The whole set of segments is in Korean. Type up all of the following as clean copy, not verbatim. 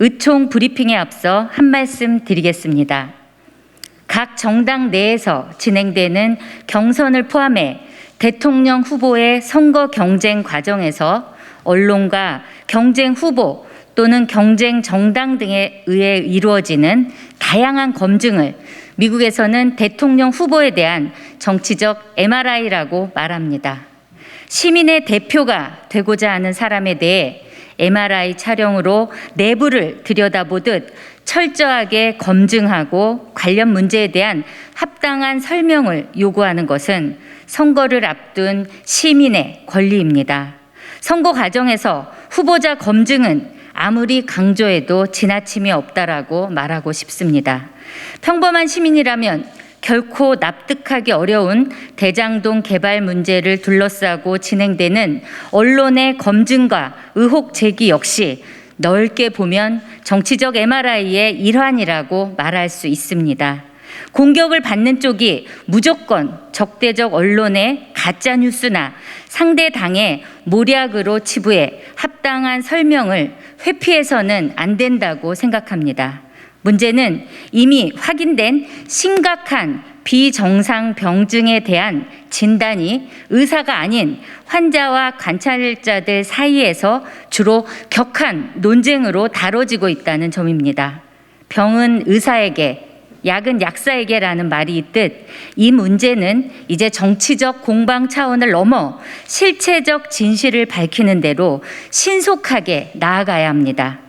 의총 브리핑에 앞서 한 말씀 드리겠습니다. 각 정당 내에서 진행되는 경선을 포함해 대통령 후보의 선거 경쟁 과정에서 언론과 경쟁 후보 또는 경쟁 정당 등에 의해 이루어지는 다양한 검증을 미국에서는 대통령 후보에 대한 정치적 MRI라고 말합니다. 시민의 대표가 되고자 하는 사람에 대해 MRI 촬영으로 내부를 들여다보듯 철저하게 검증하고 관련 문제에 대한 합당한 설명을 요구하는 것은 선거를 앞둔 시민의 권리입니다. 선거 과정에서 후보자 검증은 아무리 강조해도 지나침이 없다라고 말하고 싶습니다. 평범한 시민이라면 결코 납득하기 어려운 대장동 개발 문제를 둘러싸고 진행되는 언론의 검증과 의혹 제기 역시 넓게 보면 정치적 MRI의 일환이라고 말할 수 있습니다. 공격을 받는 쪽이 무조건 적대적 언론의 가짜 뉴스나 상대 당의 모략으로 치부해 합당한 설명을 회피해서는 안 된다고 생각합니다. 문제는 이미 확인된 심각한 비정상 병증에 대한 진단이 의사가 아닌 환자와 관찰자들 사이에서 주로 격한 논쟁으로 다뤄지고 있다는 점입니다. 병은 의사에게, 약은 약사에게라는 말이 있듯 이 문제는 이제 정치적 공방 차원을 넘어 실체적 진실을 밝히는 대로 신속하게 나아가야 합니다.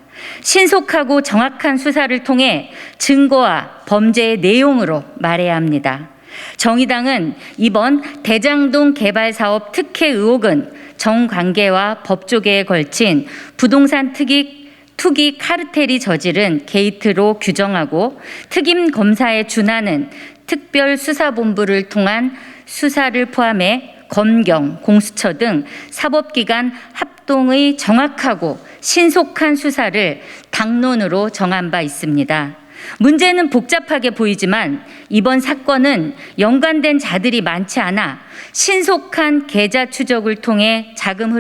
신속하고 정확한 수사를 통해 증거와 범죄의 내용으로 말해야 합니다. 정의당은 이번 대장동 개발 사업 특혜 의혹은 정관계와 법조계에 걸친 부동산 투기 카르텔이 저지른 게이트로 규정하고 특임 검사에 준하는 특별수사본부를 통한 수사를 포함해 검경, 공수처 등 사법기관 합동의 정확하고 신속한 수사를 당론으로 정한 바 있습니다. 문제는 복잡하게 보이지만 이번 사건은 연관된 자들이 많지 않아 신속한 계좌 추적을 통해 자금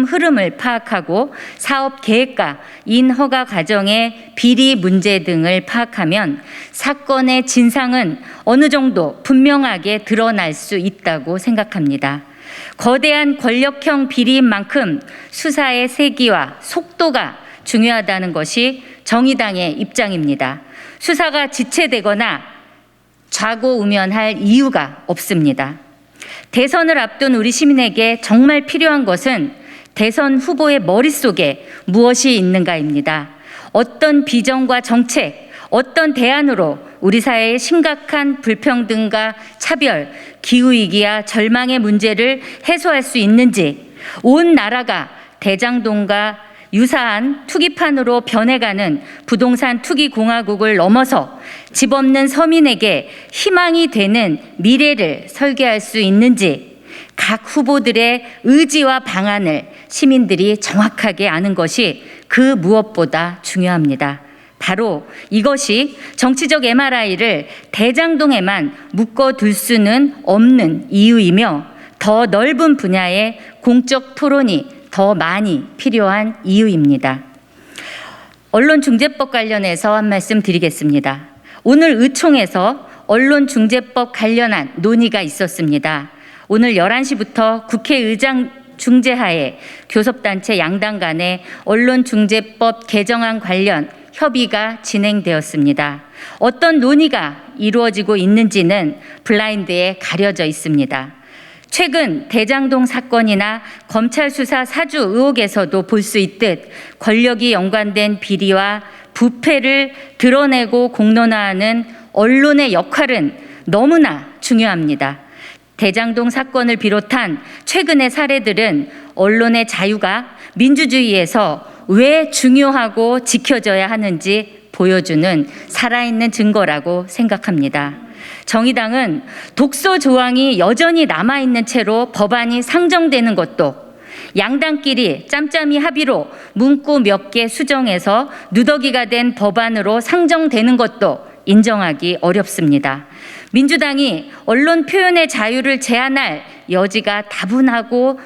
흐름을 파악하고 사업 계획과 인허가 과정의 비리 문제 등을 파악하면 사건의 진상은 어느 정도 분명하게 드러날 수 있다고 생각합니다. 거대한 권력형 비리인 만큼 수사의 세기와 속도가 중요하다는 것이 정의당의 입장입니다. 수사가 지체되거나 좌고우면할 이유가 없습니다. 대선을 앞둔 우리 시민에게 정말 필요한 것은 대선 후보의 머릿속에 무엇이 있는가입니다. 어떤 비전과 정책, 어떤 대안으로 우리 사회의 심각한 불평등과 차별, 기후위기와 절망의 문제를 해소할 수 있는지, 온 나라가 대장동과 유사한 투기판으로 변해가는 부동산 투기 공화국을 넘어서 집 없는 서민에게 희망이 되는 미래를 설계할 수 있는지 각 후보들의 의지와 방안을 시민들이 정확하게 아는 것이 그 무엇보다 중요합니다. 바로 이것이 정치적 MRI를 대장동에만 묶어둘 수는 없는 이유이며 더 넓은 분야의 공적 토론이 더 많이 필요한 이유입니다. 언론중재법 관련해서 한 말씀 드리겠습니다. 오늘 의총에서 언론중재법 관련한 논의가 있었습니다. 오늘 11시부터 국회의장 중재하에 교섭단체 양당 간의 언론중재법 개정안 관련 협의가 진행되었습니다. 어떤 논의가 이루어지고 있는지는 블라인드에 가려져 있습니다. 최근 대장동 사건이나 검찰 수사 사주 의혹에서도 볼 수 있듯 권력이 연관된 비리와 부패를 드러내고 공론화하는 언론의 역할은 너무나 중요합니다. 대장동 사건을 비롯한 최근의 사례들은 언론의 자유가 민주주의에서 왜 중요하고 지켜져야 하는지 보여주는 살아있는 증거라고 생각합니다. 정의당은 독소 조항이 여전히 남아있는 채로 법안이 상정되는 것도 양당끼리 짬짬이 합의로 문구 몇 개 수정해서 누더기가 된 법안으로 상정되는 것도 인정하기 어렵습니다. 민주당이 언론 표현의 자유를 제한할 여지가 다분하고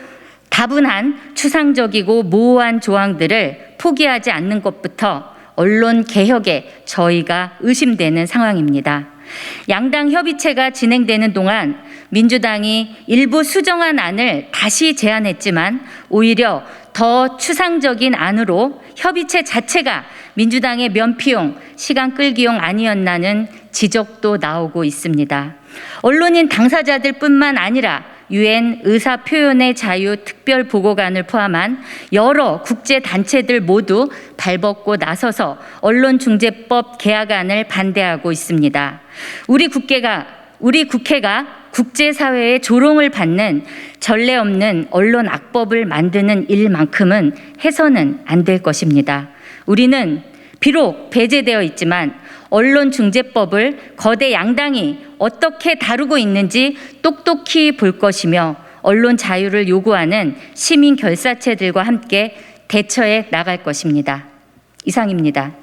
다분한 추상적이고 모호한 조항들을 포기하지 않는 것부터 언론 개혁에 저희가 의심되는 상황입니다. 양당 협의체가 진행되는 동안 민주당이 일부 수정안 안을 다시 제안했지만 오히려 더 추상적인 안으로 협의체 자체가 민주당의 면피용, 시간 끌기용 아니었나는 지적도 나오고 있습니다. 언론인 당사자들뿐만 아니라 유엔 의사표현의 자유 특별보고관을 포함한 여러 국제단체들 모두 발벗고 나서서 언론중재법 개혁안을 반대하고 있습니다. 우리 국회가 국제사회의 조롱을 받는 전례 없는 언론 악법을 만드는 일만큼은 해서는 안 될 것입니다. 우리는 비록 배제되어 있지만 언론중재법을 거대 양당이 어떻게 다루고 있는지 똑똑히 볼 것이며 언론 자유를 요구하는 시민 결사체들과 함께 대처해 나갈 것입니다. 이상입니다.